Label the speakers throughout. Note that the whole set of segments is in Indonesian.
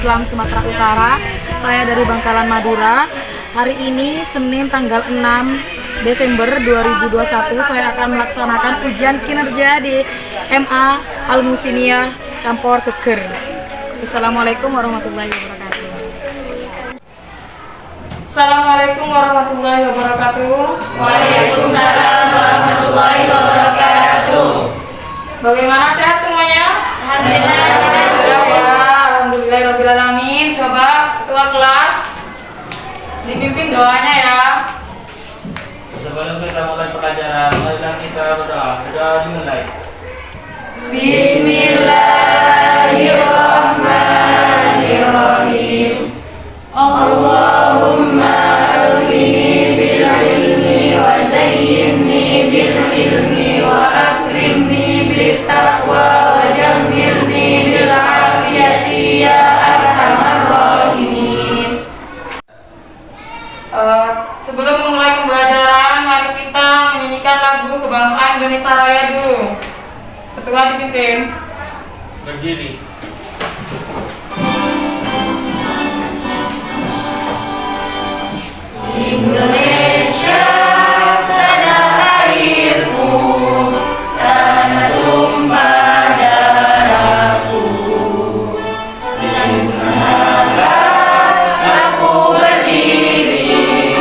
Speaker 1: Islam Sumatera Utara. Saya dari Bangkalan, Madura. Hari ini Senin tanggal 6 Desember 2021 saya akan melaksanakan ujian kinerja di MA Al-Musiniyah Campor Keker. Assalamualaikum warahmatullahi wabarakatuh. Assalamualaikum warahmatullahi wabarakatuh.
Speaker 2: Waalaikumsalam warahmatullahi wabarakatuh.
Speaker 1: Bagaimana, sehat semuanya?
Speaker 2: Alhamdulillah sehat.
Speaker 1: Alhamdulillahirobbilalamin. Coba ketua kelas dipimpin doanya ya.
Speaker 3: Sebelum kita mulai pelajaran, marilah kita berdoa. Berdoa dimulai.
Speaker 2: Bismillahirrahmanirrahim. Allahumma aghnini bil ilmi wa zayyinni bil ilmi wa akrimni bit taqwa wa jammilni bil afiyati ya arhamar rahimin.
Speaker 1: Sebelum memulai pembelajaran, mari kita menyanyikan lagu kebangsaan Indonesia Raya dulu. Ketua dipimpin.
Speaker 3: Berdiri.
Speaker 2: Indonesia tanah airku, tanah tumpah darahku, dan sanalah aku berdiri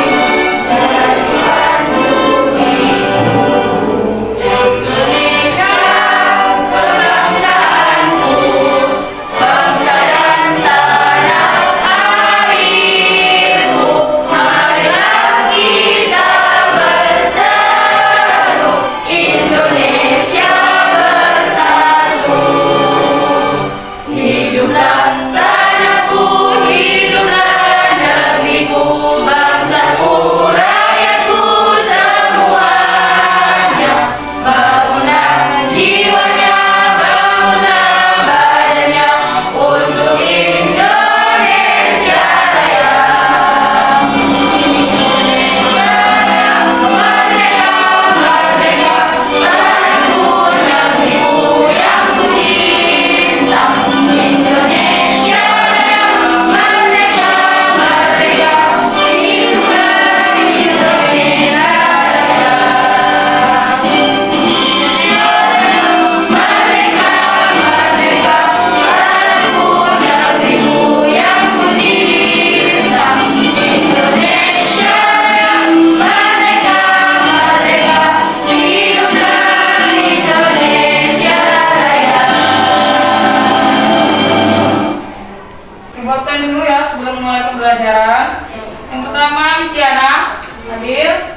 Speaker 2: dari kandung ibuku. Indonesia kebangsaanku, bangsa dan tanah airku. Marilah kita bersatu, Indonesia bersatu. Hiduplah tanahku, hiduplah negeriku, bangsaku, rakyatku semuanya. Bangunlah jiwanya, bangunlah badannya untuk Indonesia Raya. Indonesia merdeka, merdeka, tanahku, negeriku yang ku cinta. Indonesia Raya, merdeka, merdeka, hiduplah Indonesia Raya. Indonesia Raya, merdeka, merdeka, tanahku, negeriku yang ku cinta. Indonesia Raya, merdeka, merdeka, hiduplah Indonesia Raya.
Speaker 1: Ibu absen dulu ya sebelum mulai pembelajaran. Yang pertama Istiana hadir,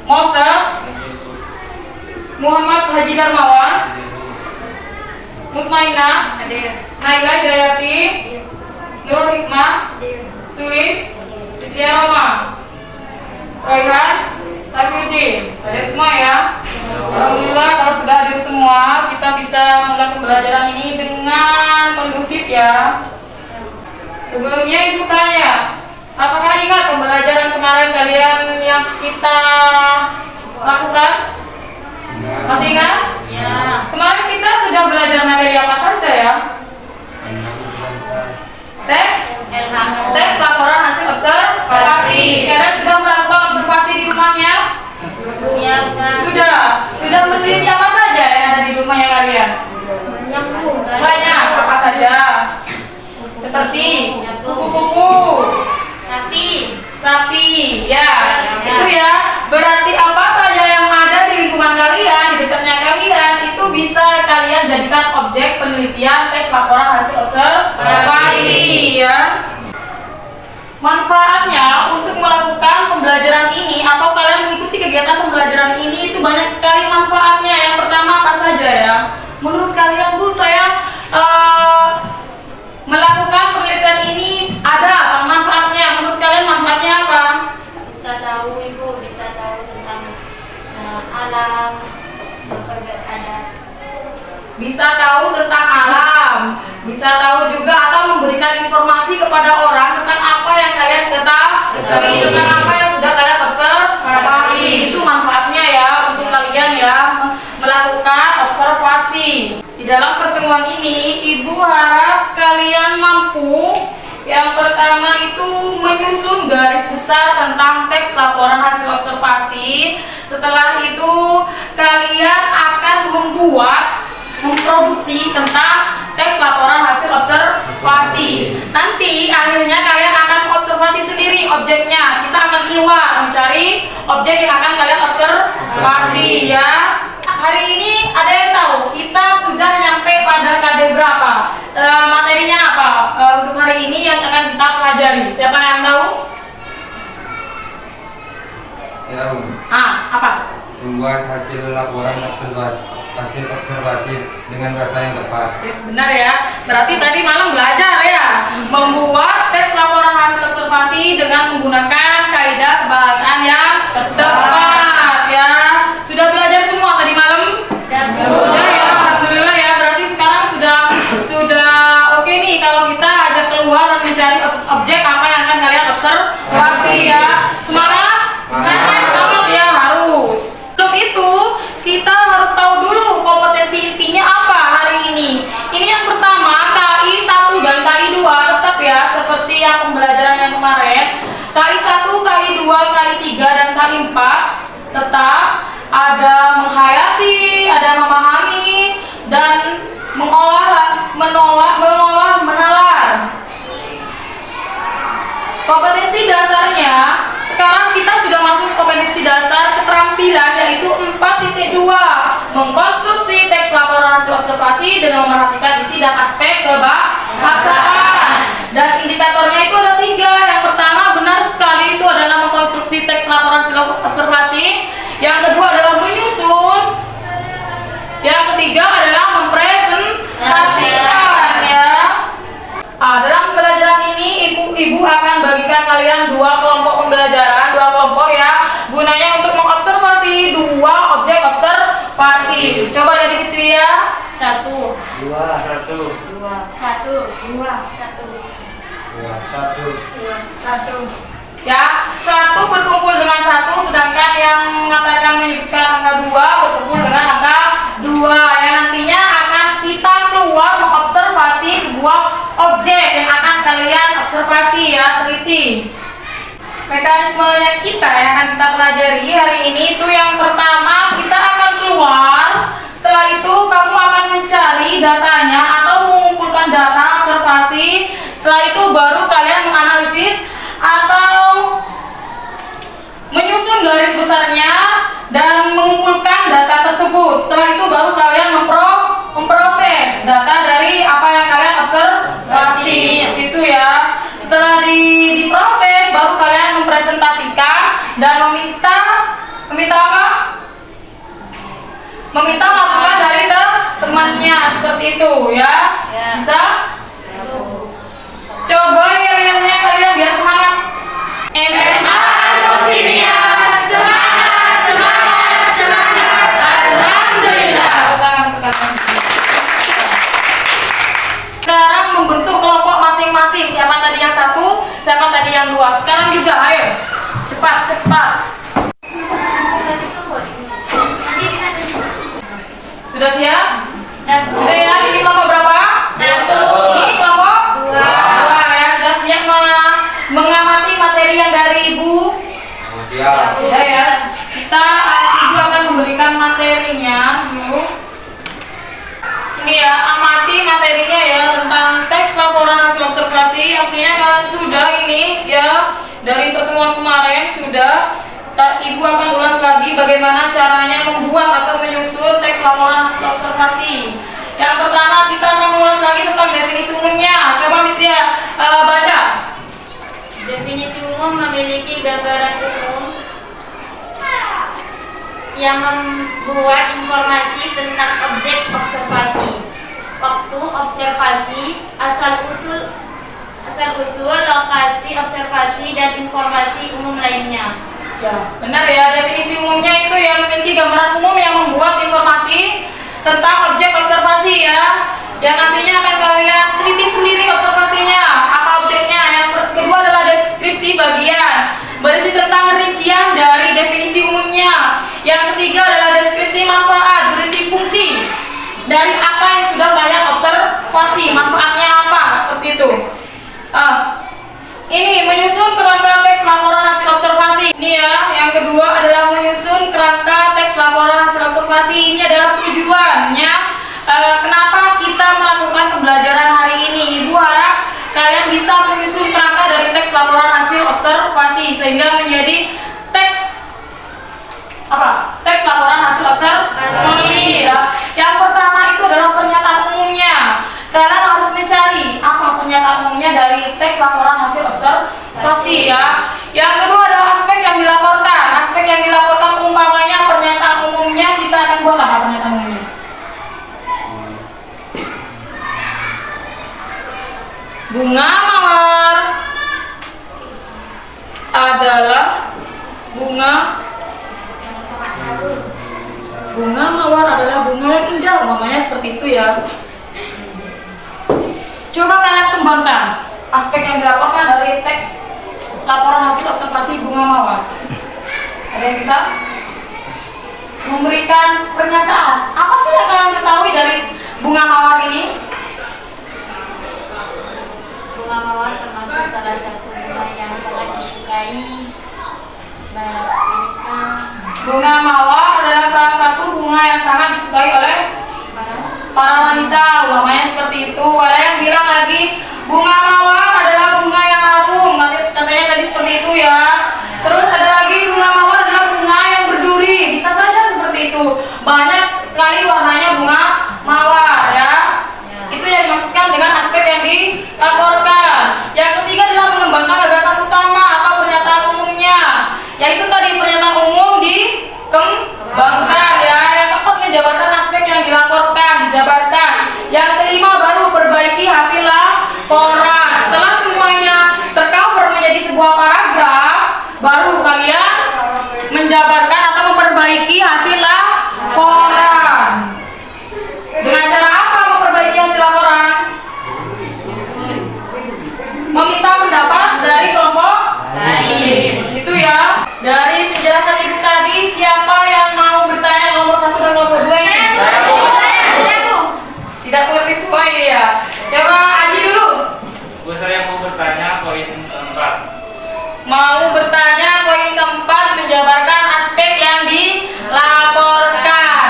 Speaker 1: Mose, Muhammad Haji Darmawan, Mutmainah hadir, Naila Hidayati, Nurul Hikmah, Sulis, Fitria Roma, Royhan, Safiuddin. Hadir semua ya. Alhamdulillah kalau sudah hadir semua, kita bisa mulai pembelajaran ini dengan kondusif ya. Sebelumnya Ibu tanya, apakah ingat pembelajaran kemarin kalian yang kita lakukan? Masih ingat?
Speaker 2: Ya.
Speaker 1: Kemarin kita sudah belajar materi apa saja ya? Teks, teks laporan hasil observasi. Kalian sudah melakukan observasi di rumahnya?
Speaker 2: Ya, Kak.
Speaker 1: Sudah meneliti apa saja yang ada di rumahnya kalian? Banyak, apa saja? Seperti kupu-kupu, sapi, ya, itu ya. Berarti apa saja yang ada di lingkungan kalian, di dekatnya kalian, itu bisa kalian jadikan objek penelitian teks laporan hasil observasi, ya. Manfaatnya untuk melakukan pembelajaran ini atau kalian mengikuti kegiatan pembelajaran ini itu banyak sekali manfaatnya. Yang pertama apa saja ya? Menurut kalian Bu, saya melakukan penelitian ini ada apa manfaatnya? Menurut kalian manfaatnya apa?
Speaker 2: Bisa tahu Ibu, bisa tahu tentang alam, ada.
Speaker 1: Bisa tahu tentang alam, bisa tahu juga atau memberikan informasi kepada orang tentang apa yang kalian ketahui, tentang apa yang sudah kalian observasi. Itu manfaatnya ya untuk kalian ya melakukan observasi. Di dalam pertemuan ini, Ibu harap kalian mampu Yang pertama itu menyusun garis besar tentang teks laporan hasil observasi. Setelah itu kalian akan memproduksi tentang teks laporan hasil observasi. Nanti akhirnya kalian akan observasi sendiri objeknya. Kita akan keluar mencari objek yang akan kalian observasi ya. Hari ini ada yang tahu kita sudah nyampe pada KD berapa? Materinya apa untuk hari ini yang akan kita pelajari? Siapa yang tahu?
Speaker 4: Ya,
Speaker 1: Apa?
Speaker 4: membuat hasil laporan observasi dengan bahasa yang tepat.
Speaker 1: Benar ya. Berarti tadi malam belajar ya, membuat teks laporan hasil observasi dengan menggunakan kaidah kebahasaan yang tepat ya. Sudah belajar semua tadi malam? Sudah ya, alhamdulillah ya. Berarti sekarang sudah oke nih kalau kita ajak keluar dan mencari objek apa yang akan kalian observasi ya. Semangat? Semangat ya, harus. Sebelum itu kita harus tahu dulu kompetensi intinya apa hari ini. Ini yang pertama KI 1 dan KI 2 tetap ya seperti yang pembelajaran yang kemarin. KI 1, KI 2, KI 3 dan KI 4 tetap ada menghayati, ada memahami dan menalar. Kompetensi dasarnya sekarang kita sudah masuk kompetensi dasar keterampilan yaitu 4.2 mengkonstruksi teks laporan hasil observasi dengan memperhatikan isi dan aspek kebahasaan. Dan indikatornya itu ada 3. Yang pertama benar sekali itu adalah mengkonstruksi teks laporan hasil observasi. Yang kedua adalah menyusun. Yang ketiga adalah mempresentasikan ya. Dalam pembelajaran ini ibu-ibu akan bagikan kalian 2 kelompok pembelajaran, 2 kelompok ya, gunanya untuk mengobservasi 2 objek observasi. Coba dari Fitria.
Speaker 2: 1
Speaker 3: 2 1
Speaker 2: 2 1 2 1
Speaker 1: Ya, 1 berkumpul dengan 1, sedangkan yang mengatakan menyebutkan angka 2 berkumpul dengan angka 2 ya. Nantinya akan kita keluar mengobservasi sebuah objek yang akan kalian observasi ya, teliti. Mekanismenya kita yang akan kita pelajari hari ini itu yang pertama kita akan keluar. Setelah itu kamu akan mencari datanya atau mengumpulkan data observasi. Setelah itu baru kalian menganalisis atau menyusun garis besarnya dan mengumpulkan data tersebut. Setelah itu baru kalian memproses data dari apa yang kalian observasi. Itu ya. Setelah diproses baru kalian mempresentasikan dan meminta apa? Meminta masukan dari temannya seperti itu ya. Bisa? Coba yel-yelnya kalian biar semangat.
Speaker 2: MMA Nusinia, semangat, semangat, semangat. Alhamdulillah.
Speaker 1: Sekarang membentuk kelompok masing-masing. Siapa tadi yang 1, siapa tadi yang 2. Sekarang juga ayo. Cepat. Sudah siap? Sudah ya? Ini kelompok berapa?
Speaker 2: 1
Speaker 1: Ini kelompok
Speaker 2: 2
Speaker 1: ya. Sudah siap mengamati materi yang dari Ibu?
Speaker 4: Siap.
Speaker 1: Sudah ya. Ibu akan memberikan materinya dulu. Ini ya, amati materinya ya tentang teks laporan hasil observasi. Aslinya kalian sudah ini ya dari pertemuan kemarin sudah. Ibu akan ulas lagi bagaimana caranya membuat atau menyusun teks laporan hasil observasi. Yang pertama kita akan mengulas lagi tentang definisi umumnya. Coba Mitya baca.
Speaker 2: Definisi umum memiliki gambaran umum yang membuat informasi tentang objek observasi, waktu observasi, asal-usul, lokasi observasi, dan informasi umum lainnya.
Speaker 1: Ya, benar ya. Definisi umumnya itu yang memiliki gambaran umum yang membuat informasi tentang objek observasi ya. Yang nantinya akan kalian teliti sendiri observasinya, apa objeknya. Yang kedua adalah deskripsi bagian, berisi tentang rincian dari definisi umumnya. Yang ketiga adalah deskripsi manfaat, berisi fungsi dari apa yang sudah kalian observasi, manfaatnya apa, seperti itu. Menyusun kerangka teks laporan hasil observasi. Ini ya, yang kedua adalah menyusun kerangka teks laporan hasil observasi. Ini adalah tujuannya kenapa kita melakukan pembelajaran hari ini. Ibu harap kalian bisa menyusun kerangka dari teks laporan hasil observasi sehingga menjadi teks apa? Teks laporan hasil observasi. Ya. Yang pertama itu adalah pernyataan umumnya. Kalian harus mencari apa pernyataan umumnya dari teks laporan hasil observasi ya. Yang kedua adalah aspek yang dilaporkan. Aspek yang dilaporkan umpamanya pernyataan umumnya, kita akan buat apa pernyataan umumnya? Bunga mawar adalah bunga mawar adalah bunga yang indah, umpamanya seperti itu ya. Coba kalian kembangkan aspek yang dilaporkan dari teks laporan hasil observasi bunga mawar. Ada yang bisa memberikan pernyataan? Apa sih yang kalian ketahui dari bunga mawar ini?
Speaker 2: Bunga mawar termasuk salah satu bunga yang sangat disukai banyak wanita.
Speaker 1: Bunga mawar adalah salah satu bunga yang sangat disukai oleh para wanita, umpamanya seperti itu. Ada yang bilang lagi bunga mawar adalah bunga yang harum, katanya tadi seperti itu ya. Terus ada lagi bunga mawar adalah bunga yang berduri, bisa saja seperti itu. Banyak sekali warnanya bunga mawar ya. Itu yang dimaksudkan dengan aspek yang dilaporkan. Yang ketiga adalah mengembangkan gagasan utama atau pernyataan umumnya, yaitu tadi pernyataan umum dikembangkan ya. Yang keempat menjabarkan aspek yang dilaporkan, dijabarkan. Yang kelima baru perbaiki hasil laporan. Setelah semuanya tercover menjadi sebuah paragraf, baru kalian menjabarkan atau memperbaiki hasil laporan. Dengan cara apa memperbaiki hasil laporan? Meminta pendapat dari kelompok lain. Itu ya. Dari penjelasan ibu tadi, siapa yang mau bertanya kelompok 1 dan kelompok 2 ini? Tidak mengerti semua ini ya. Coba Aji dulu.
Speaker 3: Saya mau bertanya poin keempat.
Speaker 1: Mau bertanya poin keempat, menjabarkan aspek yang dilaporkan.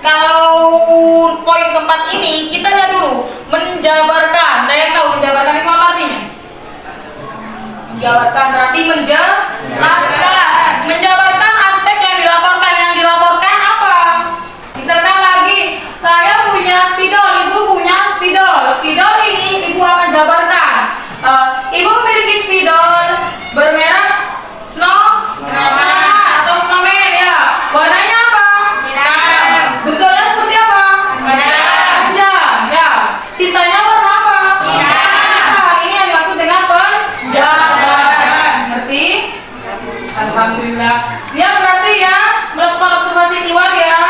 Speaker 1: Kalau poin keempat ini kita lihat dulu, menjabarkan. Ada yang tahu menjabarkan itu apa artinya? Menjabarkan berarti menjelaskan. Menjabarkan aspek yang dilaporkan. Yang dilaporkan apa? Misalkan lagi, saya punya spidol, ibu punya spidol. Spidol ini ibu akan jabarkan. Ibu memiliki spidol bermerek snowman atau snowman ya. Warnanya apa?
Speaker 2: Merah.
Speaker 1: Bentuknya seperti apa? Panjang ya. Tintanya warna apa? Nah, ini yang dimaksud dengan penjabaran. Ngerti? Alhamdulillah. Siap berarti ya melakukan observasi keluar ya.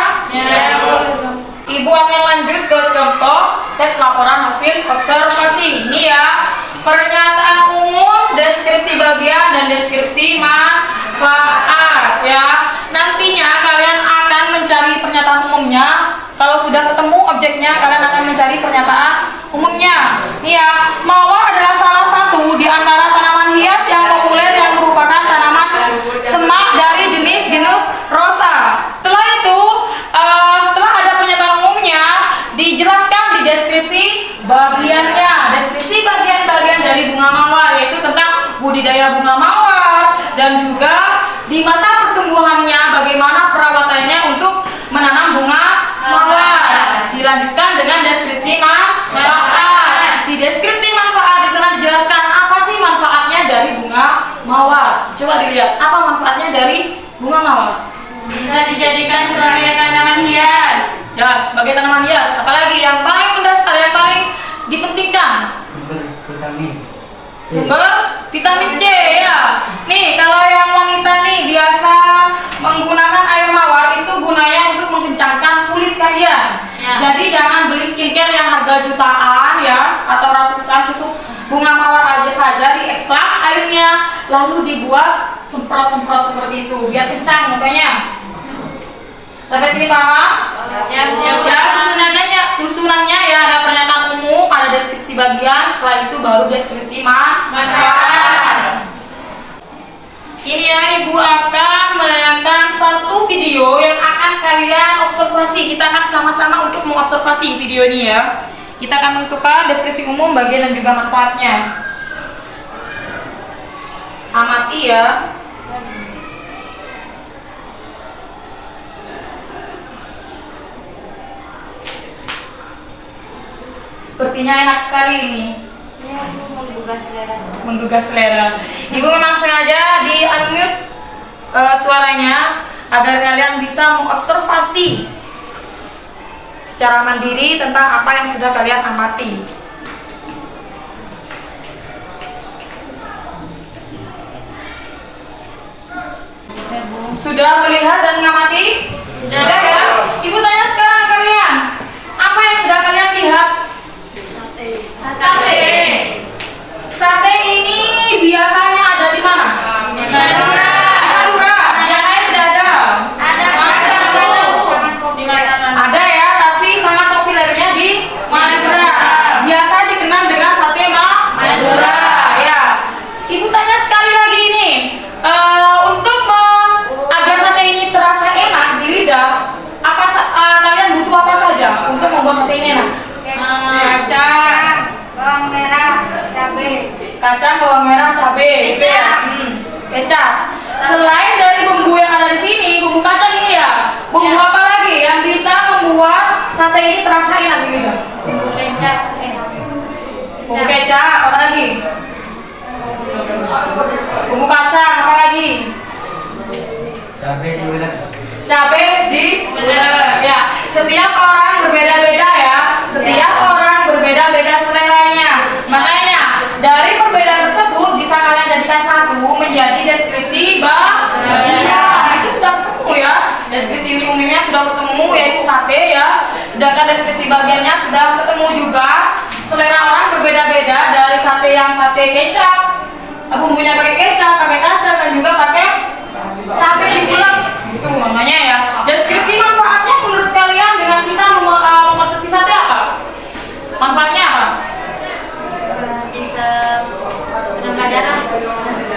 Speaker 1: Ibu akan lanjut ke contoh teks laporan hasil observasi. Ini ya, pernyataan umum, deskripsi bagian, dan deskripsi manfaat ya. Nantinya kalian akan mencari pernyataan umumnya. Kalau sudah ketemu objeknya, kalian akan mencari pernyataan umumnya. Ini ya, mawar adalah salah satu di antara tanaman hias yang populer yang merupakan tanaman semak dari jenis-jenis rosa. Setelah itu, setelah ada pernyataan umumnya, dijelaskan di deskripsi bagiannya. Deskripsi bagian-bagian dari bunga mawar, yaitu tentang budidaya bunga mawar dan juga di masa pertumbuhannya bagaimana perawatannya untuk menanam bunga mawar. Dilanjutkan dengan deskripsi manfaat. Di deskripsi manfaat di sana dijelaskan apa sih manfaatnya dari bunga mawar. Coba dilihat apa manfaatnya dari bunga mawar.
Speaker 2: Bisa dijadikan sebagai tanaman hias.
Speaker 1: Ya, sebagai tanaman hias. Apalagi yang paling mendasar, yang paling dipentingkan, sumber vitamin C ya. Nih, kalau yang wanita nih biasa menggunakan air mawar itu gunanya untuk mengencangkan kulit kalian.
Speaker 2: Ya.
Speaker 1: Jadi jangan beli skincare yang harga jutaan ya atau ratusan, cukup bunga mawar aja saja diekstrak airnya lalu dibuat semprot-semprot seperti itu biar kencang mukanya. Sampai sini paham?
Speaker 2: Ya,
Speaker 1: Ya, susunannya ya ada pernyataan umum, ada deskripsi bagian, setelah itu baru deskripsi manfaat. Ini ya, Ibu akan menayangkan satu video yang akan kalian observasi. Kita akan sama-sama untuk mengobservasi video ini ya. Kita akan menentukan deskripsi umum, bagian dan juga manfaatnya. Amati ya. Sepertinya enak sekali ini.
Speaker 2: Ya, menggugah selera.
Speaker 1: Menggugah selera. Ibu memang sengaja di unmute suaranya agar kalian bisa mengobservasi secara mandiri tentang apa yang sudah kalian amati.
Speaker 2: Ya, Bu.
Speaker 1: Sudah melihat dan mengamati? Sudah ya? Ibu tanya sekarang ke kalian, apa yang sudah kalian lihat?
Speaker 2: Sate.
Speaker 1: Sate ini biasanya ada di mana?
Speaker 2: Di Madura.
Speaker 1: Di Madura. Yang lain tidak ada.
Speaker 2: Ada Bu.
Speaker 1: Di mana? Ada ya, tapi sangat populernya di Madura. Biasa dikenal dengan sate Madura. Ya. Ibu tanya sekali lagi ini, untuk agar sate ini terasa enak di lidah, kalian butuh apa saja untuk membuat sate ini enak?
Speaker 2: Kacang, bawang merah, cabai.
Speaker 1: Kacang, bawang merah, cabai, gitu ya. Kecap. Selain dari bumbu yang ada di sini, bumbu kacang ini ya, bumbu apa lagi yang bisa membuat sate ini terasa enak di lidah?
Speaker 2: Bumbu kecap.
Speaker 1: Bumbu kecap, apa lagi? Bumbu kacang, apa lagi?
Speaker 4: Cabai diulek.
Speaker 1: Cabai diulek. Ya, setiap orang berbeda-beda ya. Setiap orang berbeda-beda seleranya. Makanya dari perbedaan tersebut bisa kalian jadikan satu menjadi deskripsi bagian. Itu sudah ketemu ya. Deskripsi umumnya sudah ketemu, yaitu sate ya. Sedangkan deskripsi bagiannya sudah ketemu juga. Selera orang berbeda-beda, dari sate yang sate kecap, bumbunya pakai kecap, pakai kacang, dan juga pakai cabai diulek. Itu namanya ya. Deskripsi manfaatnya menurut kalian dengan kita mengkonsumsi sate apa? Manfaatnya apa?
Speaker 2: Bisa menambah darah.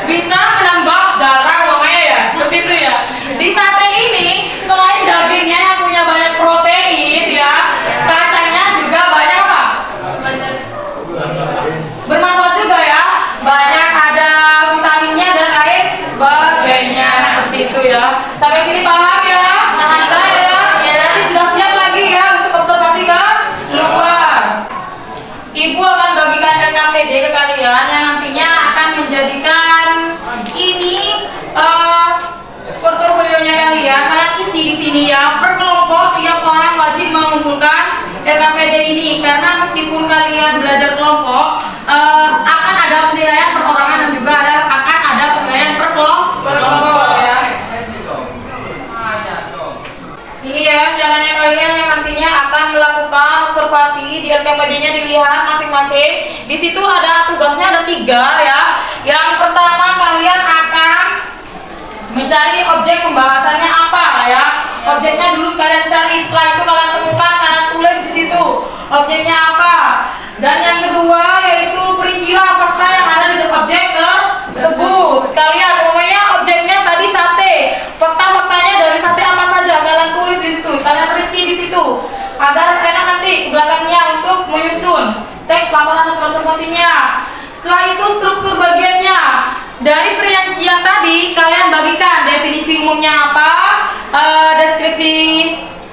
Speaker 1: Bisa menambah darah namanya ya, seperti itu ya. Di sate ini selain dagingnya yang punya banyak protein ya, kacangnya juga banyak apa? Bermanfaat juga ya. Banyak ada vitaminnya dan lain sebagainya, seperti itu ya. Sampai sini paham ya? Bisa ya? Jadi sudah siap lagi ya untuk observasi ke luar. Ibu akan bagikan LKPD ke kalian yang nantinya akan menjadikan ini portofolionya kalian. Kalian isi di sini ya. Per kelompok tiap orang wajib mengumpulkan LKPD ini, karena meskipun kalian belajar kelompok akan ada penilaian perorangan dan juga akan ada penilaian per kelompok ya. Ini ya caranya kalian yang nantinya akan melakukan observasi. Di LKPD-nya dilihat masing-masing. Di situ ada tugasnya ada 3 ya. Yang pertama kalian akan mencari objek pembahasannya apa ya. Objeknya dulu kalian cari, setelah itu kalian temukan, kalian tulis di situ objeknya apa. Dan yang kedua yaitu perincilah fakta yang ada di objek tersebut. Kalian umumnya objeknya tadi sate. Fakta-faktanya dari sate apa saja kalian tulis di situ, kalian rinci di situ agar enak nanti ke belakangnya untuk menyusun teks laporan hasil observasinya. Setelah itu struktur bagiannya. Dari perincian tadi kalian bagikan definisi umumnya apa, deskripsi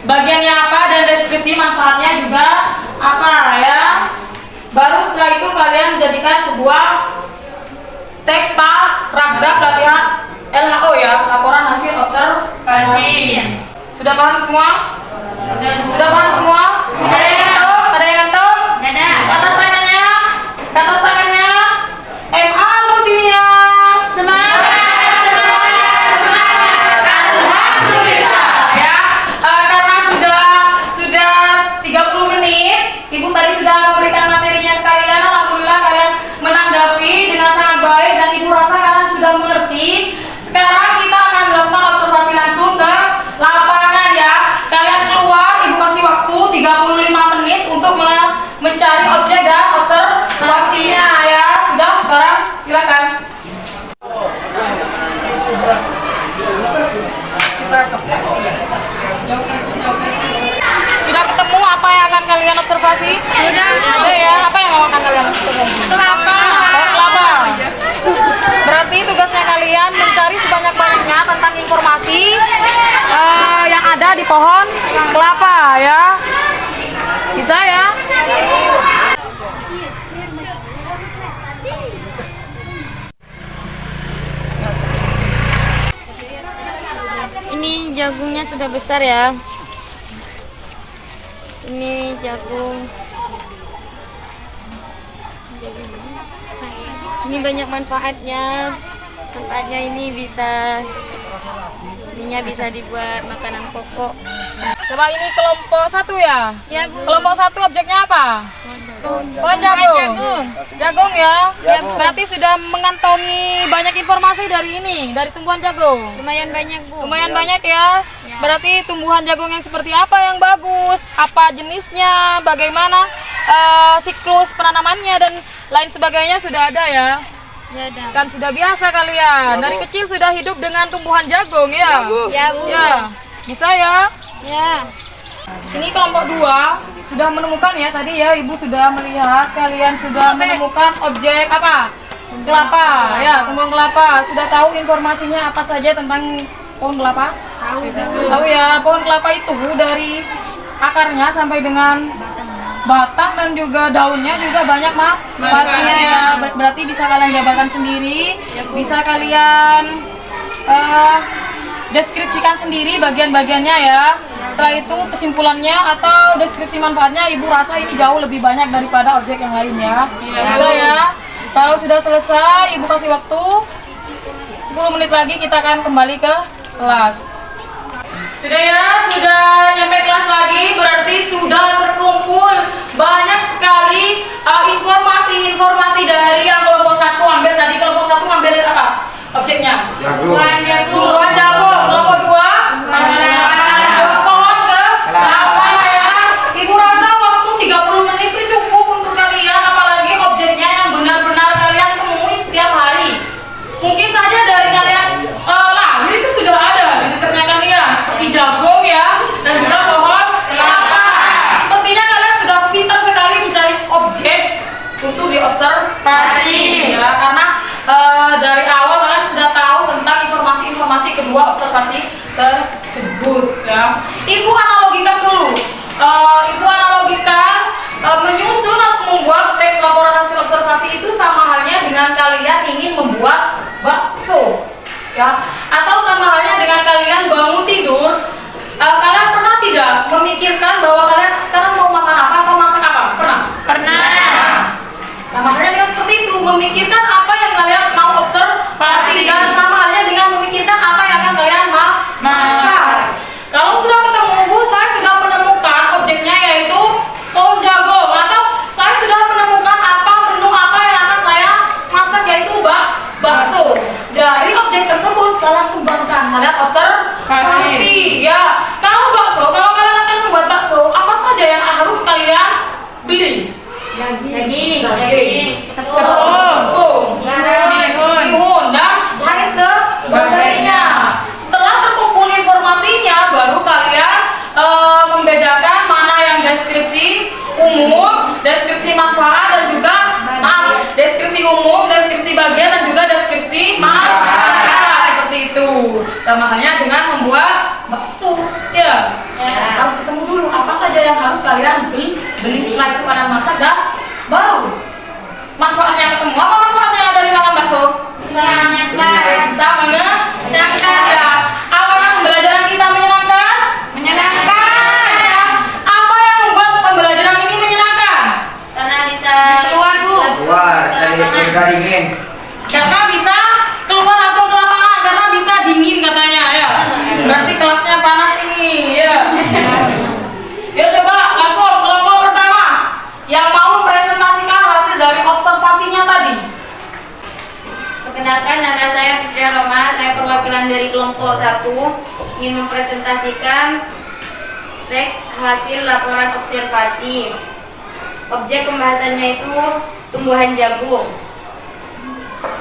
Speaker 1: bagiannya apa, dan deskripsi manfaatnya juga apa ya. Baru setelah itu kalian jadikan sebuah teks paragraf latihan LHO ya, laporan hasil observasi. Sudah paham semua? Sudah paham semua? Ada yang ngantuk? Ada yang ngantuk?
Speaker 2: Dadah.
Speaker 1: Ke atas tangannya, ke atas tangannya. MA lu sini ya.
Speaker 2: Semangat.
Speaker 1: Alhamdulillah ya. Karena sudah 30 menit, Ibu tadi sudah memberikan materinya ke kalian. Alhamdulillah kalian menanggapi dengan sangat baik dan Ibu rasa kalian sudah mengerti. Sekarang kita akan melakukan observasi langsung ke lapangan ya. Kalian keluar, Ibu kasih waktu kalian observasi? Sudah ya. Apa yang mau akan kalian observasi? Kelapa. Pohon kelapa. Berarti tugasnya kalian mencari sebanyak-banyaknya tentang informasi yang ada di pohon kelapa ya. Bisa ya?
Speaker 2: Ini jagungnya sudah besar ya. Ini jagung. Ini banyak manfaatnya. Manfaatnya ini ininya bisa dibuat makanan pokok.
Speaker 1: Coba ini kelompok 1 ya?
Speaker 2: Ya, Bu.
Speaker 1: Kelompok 1 objeknya apa? Pohon jagung. Jagung ya? Berarti sudah mengantongi banyak informasi dari ini, dari tumbuhan jagung.
Speaker 2: Lumayan banyak, Bu.
Speaker 1: Lumayan banyak ya. Berarti tumbuhan jagung yang seperti apa yang bagus, apa jenisnya, bagaimana siklus penanamannya dan lain sebagainya sudah ada ya.
Speaker 2: Ya, ada.
Speaker 1: Kan sudah biasa kalian. Dari kecil sudah hidup dengan tumbuhan jagung ya.
Speaker 2: Ya, Bu.
Speaker 1: Ya. Bisa ya?
Speaker 2: Ya.
Speaker 1: Ini kelompok 2 sudah menemukan ya tadi ya, Ibu sudah melihat kalian sudah menemukan objek apa? Kelapa ya, tumbuhan kelapa. Sudah tahu informasinya apa saja tentang pohon kelapa? Tahu ya, pohon kelapa itu dari akarnya sampai dengan batang dan juga daunnya juga banyak manfaatnya ya. Berarti bisa kalian jabarkan sendiri, bisa kalian deskripsikan sendiri bagian-bagiannya ya. Setelah itu kesimpulannya atau deskripsi manfaatnya Ibu rasa ini jauh lebih banyak daripada objek yang lain ya. Bisa ya. Kalau sudah selesai Ibu kasih waktu 10 menit lagi kita akan kembali ke kelas. Sudah ya, sudah nyampe kelas lagi, berarti sudah terkumpul banyak sekali informasi-informasi dari yang kelompok 1 ambil tadi. Kelompok 1 ngambil apa? Objeknya?
Speaker 2: Tumbuhan jagung.
Speaker 1: Tumbuhan jagung. Kelompok 2? Pohon kelapa ya. Ibu rasa waktu 30 menit itu cukup untuk kalian, apalagi objeknya yang benar-benar kalian temui setiap hari. Mungkin saja dari kalian lahir itu sudah ada di dekatnya kalian, seperti jagung ya, dan juga pohon kelapa. Sepertinya kalian sudah pintar sekali mencari objek untuk diobservasi ya, karena dari awal kalian sudah tahu tentang informasi-informasi kedua observasi tersebut ya. Ibu analogikan dulu. Ibu analogikan menyusun atau membuat teks laporan hasil observasi itu sama halnya dengan kalian ingin membuat bakso ya, atau sama halnya dengan kalian bangun tidur. Kalian pernah tidak memikirkan bahwa kalian sekarang mau makan apa atau masak apa? Pernah?
Speaker 2: Pernah.
Speaker 1: Sama halnya dengan seperti itu, memikirkan apa yang kalian mau observasi, dan sama halnya dengan memikirkan apa yang akan kalian masak. Kalau sudah ketemu Bu, saya sudah menemukan objeknya yaitu pohon jagung, atau saya sudah menemukan menu apa yang akan saya masak yaitu bakso. Dari objek tersebut kalian kembangkan, kalian observasi ya. Kalau kalian akan membuat bakso, apa saja yang harus kalian beli? Daging, tepung, bihun, dan lain sebagainya. Setelah terkumpul informasinya, baru kalian membedakan mana yang deskripsi umum, deskripsi manfaat, dan juga deskripsi umum, deskripsi bagian, dan juga deskripsi manfaat. Seperti itu. Sama halnya dengan membuat bakso. Ya. Harus ketemu dulu apa saja yang harus kalian beli. Setelah itu kalian masak dan baru manfaatnya ketemu. Apa manfaatnya dari makan bakso?
Speaker 2: Bisa menyenangkan.
Speaker 1: Bisa menyenangkan ya. Apa yang pembelajaran kita menyenangkan?
Speaker 2: Menyenangkan.
Speaker 1: Ya. Apa yang membuat pembelajaran ini menyenangkan?
Speaker 2: Karena bisa
Speaker 1: Keluar, Bu.
Speaker 4: Keluar dari udara dingin.
Speaker 1: Karena bisa keluar langsung ke lapangan, karena bisa dingin katanya ya. Berarti kelasnya panas ini ya. Ya coba langsung kelompok pertama yang mau mempresentasikan hasil dari observasinya tadi.
Speaker 2: Perkenalkan, nama saya Fitri Roma, saya perwakilan dari kelompok 1 ingin mempresentasikan teks hasil laporan observasi. Objek pembahasannya itu tumbuhan jagung.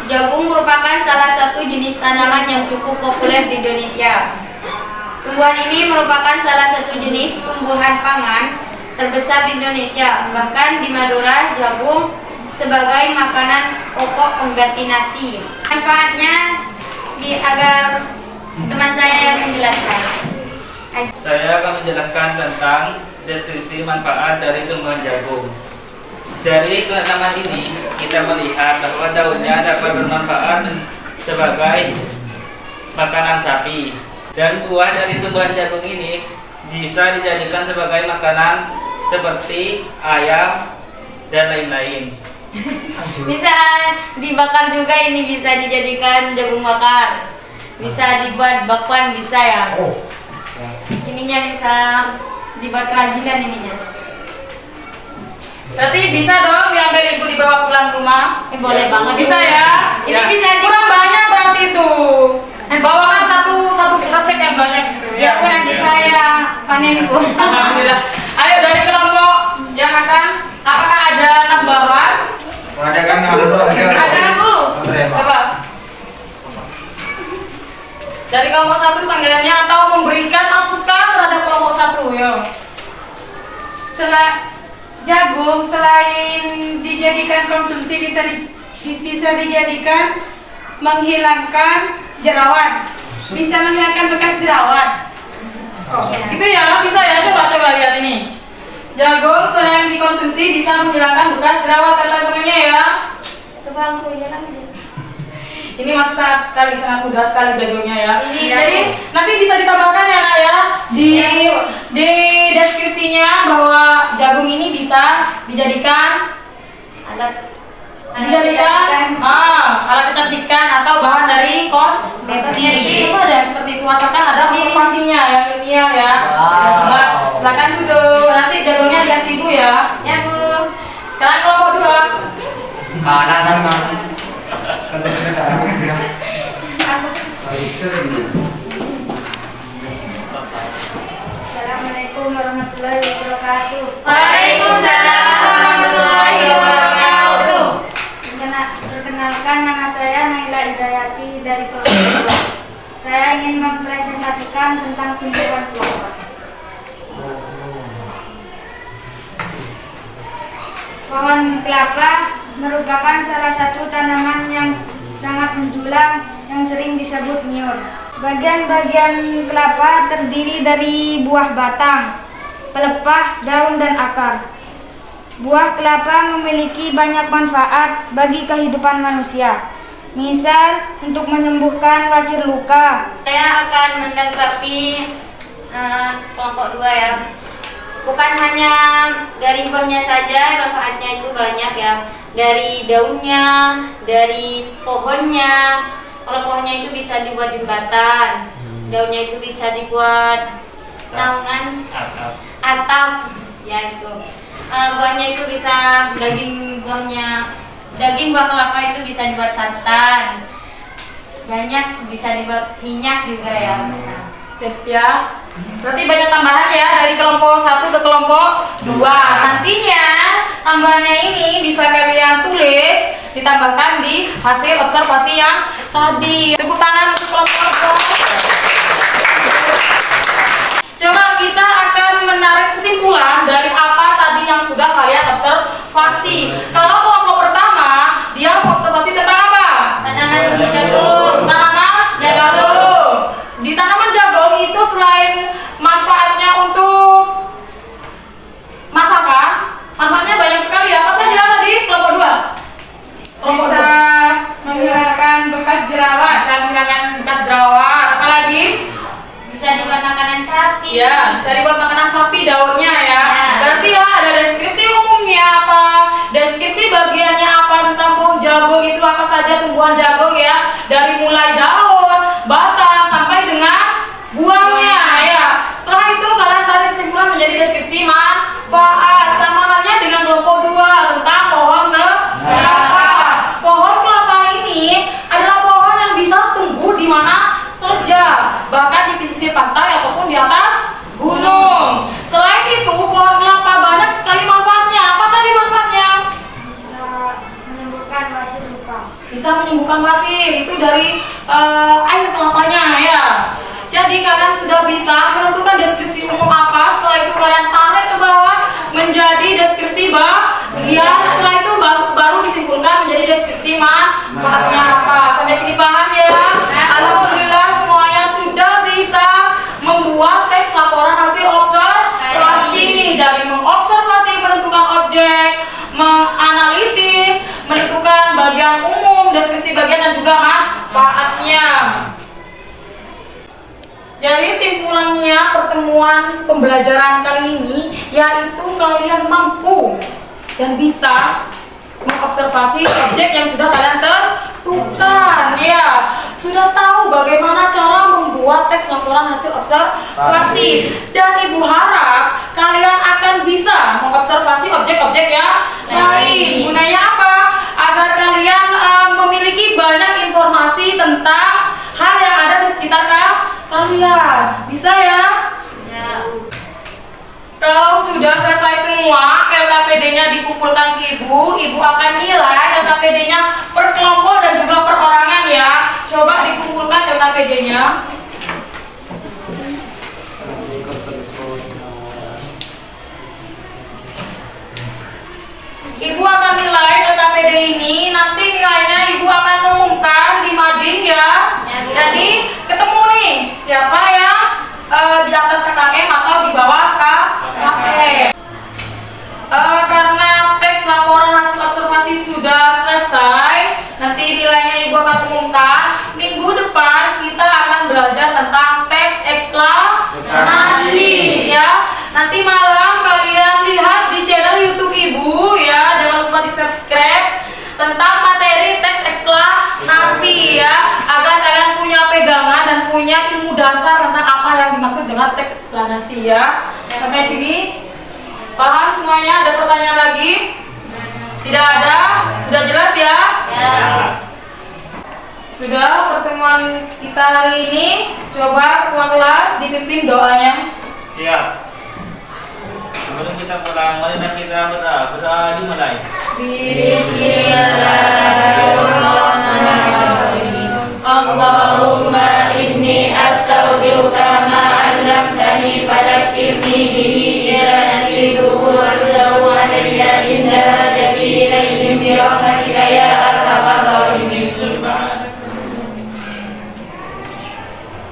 Speaker 2: Jagung merupakan salah satu jenis tanaman yang cukup populer di Indonesia. Tumbuhan ini merupakan salah satu jenis tumbuhan pangan terbesar di Indonesia. Bahkan di Madura, jagung sebagai makanan pokok pengganti nasi. Manfaatnya agar teman saya yang menjelaskan.
Speaker 3: Saya akan menjelaskan tentang deskripsi manfaat dari tumbuhan jagung. Dari kenaman ini, kita melihat bahwa daunnya dapat bermanfaat sebagai makanan sapi. Dan buah dari tumbuhan jagung ini bisa dijadikan sebagai makanan seperti ayam dan lain-lain.
Speaker 2: Bisa dibakar juga, ini bisa dijadikan jagung bakar. Bisa dibuat bakwan, bisa ya. Ininya bisa dibuat kerajinan ininya.
Speaker 1: Berarti bisa dong diambil ibu dibawa pulang rumah?
Speaker 2: Boleh banget.
Speaker 1: Bisa ya?
Speaker 2: Ini bisa
Speaker 1: kurang banyak berarti itu. Bawakan satu resep yang banyak gitu
Speaker 2: Ya, nanti saya panen Bu.
Speaker 1: Alhamdulillah. Ayo dari kelompok yang akan, apakah ada tambahan?
Speaker 4: Ada kan
Speaker 1: Ada Bu. Coba. Dari kelompok 1 seenggaknya atau memberikan masukan terhadap kelompok 1 ya.
Speaker 5: Jagung selain dijadikan konsumsi bisa dijadikan menghilangkan jerawat. Bisa menghilangkan bekas jerawat.
Speaker 1: Gitu ya, bisa ya, coba lihat ini. Jagung selain dikonsumsi bisa menghilangkan bekas jerawat teman-temannya ya.
Speaker 2: Coba aku jalan.
Speaker 1: Ini masih sangat mudah sekali jagungnya ya.
Speaker 2: Iya.
Speaker 1: Jadi nanti bisa ditambahkan ya Nak ya di deskripsinya bahwa jagung ini bisa dijadikan alat kecantikan atau bahan dari kosmetik. Coba ya seperti itu, asalkan ada observasinya yang ilmiah ya. Silakan duduk. Nanti jagungnya dikasih Ibu ya.
Speaker 2: Ya Bu.
Speaker 1: Sekarang kelompok 2.
Speaker 2: Assalamualaikum warahmatullahi wabarakatuh. Waalaikumsalam warahmatullahi wabarakatuh.
Speaker 5: Perkenalkan, nama saya Naila Hidayati dari kelompok 2. Saya ingin mempresentasikan tentang tumbuhan kelapa. Pohon kelapa merupakan salah satu tanaman yang sangat menjulang yang sering disebut nyiur. Bagian-bagian kelapa terdiri dari buah batang, pelepah, daun, dan akar. Buah kelapa memiliki banyak manfaat bagi kehidupan manusia. Misal, untuk menyembuhkan wasir luka.
Speaker 2: Saya akan menanggapi kelompok 2 ya. Bukan hanya dari buahnya saja, manfaatnya itu banyak ya. Dari daunnya, dari pohonnya. Kalau pohonnya itu bisa dibuat jembatan, daunnya itu bisa dibuat naungan, atap, ya itu. Buahnya itu bisa daging buah kelapa itu bisa dibuat santan. Banyak bisa dibuat minyak juga ya. Bisa.
Speaker 1: Sip ya. Berarti banyak tambahan ya dari kelompok 1 ke kelompok 2. Nantinya tambahannya ini bisa kalian tulis, ditambahkan di hasil observasi yang tadi. Tepuk tangan untuk kelompok 2. Coba kita akan menarik kesimpulan dari apa tadi yang sudah kalian observasi. Kalau kelompok pertama, dia observasi tentang apa?
Speaker 2: Tanaman jagung.
Speaker 1: Tanaman jagung. Di tanaman jagung itu selain manfaatnya untuk masakan, manfaatnya banyak sekali ya. Apa saja tadi kelompok 2? Kelompok
Speaker 5: Bisa menghilangkan bekas jerawat.
Speaker 1: Bisa menghilangkan bekas jerawat. Apa lagi?
Speaker 2: Bisa dibuat makanan sapi.
Speaker 1: Ya, bisa dibuat makanan sapi daunnya ya.
Speaker 2: Ya.
Speaker 1: Berarti ya ada deskripsi umumnya apa, deskripsi bagiannya apa tentang pohon jagung itu apa saja tumbuhan jagung ya. Dari mulai daun, batang sampai dengan buahnya ya. Setelah itu kalian tarik kesimpulan menjadi deskripsi manfaat. Sama halnya dengan kelompok 2 tentang pohon kelapa. Pohon kelapa ini adalah pohon yang bisa tumbuh di mana saja, bahkan di pesisir pantai ataupun di atas gunung. Selain itu, pohon kelapa banyak sekali manfaatnya. Apa tadi manfaatnya?
Speaker 5: Bisa menyembuhkan wasir luka.
Speaker 1: Bisa menyembuhkan wasir, itu dari air kelapanya ya. Jadi kalian sudah bisa menentukan deskripsi umum apa. Setelah itu kalian tarik ke bawah Manfaatnya apa? Sampai sini paham ya? Alhamdulillah semuanya sudah bisa membuat teks laporan hasil observasi. Dari mengobservasi menentukan objek, menganalisis, menentukan bagian umum, deskripsi bagian dan juga manfaatnya. Jadi simpulannya pertemuan pembelajaran kali ini yaitu kalian mampu dan bisa mengobservasi objek yang sudah kalian tentukan ya. Sudah tahu bagaimana cara membuat teks laporan hasil observasi dan ibu harap kalian akan bisa mengobservasi objek-objek yang lain. Gunanya apa? Agar kalian memiliki banyak informasi tentang hal yang ada di sekitar kalian. Bisa ya? Kalau sudah selesai semua, LKPD-nya dikumpulkan ke ibu akan nilai LKPD-nya per kelompok dan juga perorangan ya. Coba dikumpulkan LKPD-nya. Ibu akan nilai LKPD ini, nanti nilainya ibu akan umumkan di mading ya. Jadi ketemu nih siapa yang di atas KKM atau di bawah KKM. Karena teks laporan hasil observasi sudah selesai, nanti nilainya ibu akan umumkan. Minggu depan kita akan belajar tentang teks eksklamasi ya. Nanti malam kalian lihat di channel YouTube ibu ya, jangan lupa di subscribe tentang materi teks eksklamasi ya, agar kalian punya pegangan dan punya ilmu dasar tentang apa yang dimaksud dengan teks eksklamasi ya. Sampai sini paham semuanya? Ada pertanyaan lagi? Tidak ada? Sudah jelas ya? Sudah pertemuan kita hari ini. Coba ketua kelas dipimpin doanya.
Speaker 3: Siap. Sebelum kita pulang, marilah kita berdoa dimulai.
Speaker 2: Bismillahirrahmanirrahim. Allahumma inni astaghfiruka ma 'allamtani fadhakkirni bihi idza nasitu wardahu alayya inda hajati ilaihim bi rahmatika ya arhamar rahimin.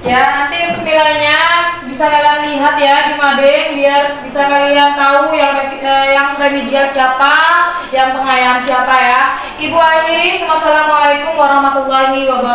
Speaker 1: Ya, nanti untuk nilainya bisa kalian lihat ya di mading biar bisa kalian tahu yang remedial siapa, yang pengayaan siapa ya. Ibu akhiri, wassalamualaikum warahmatullahi wabarakatuh.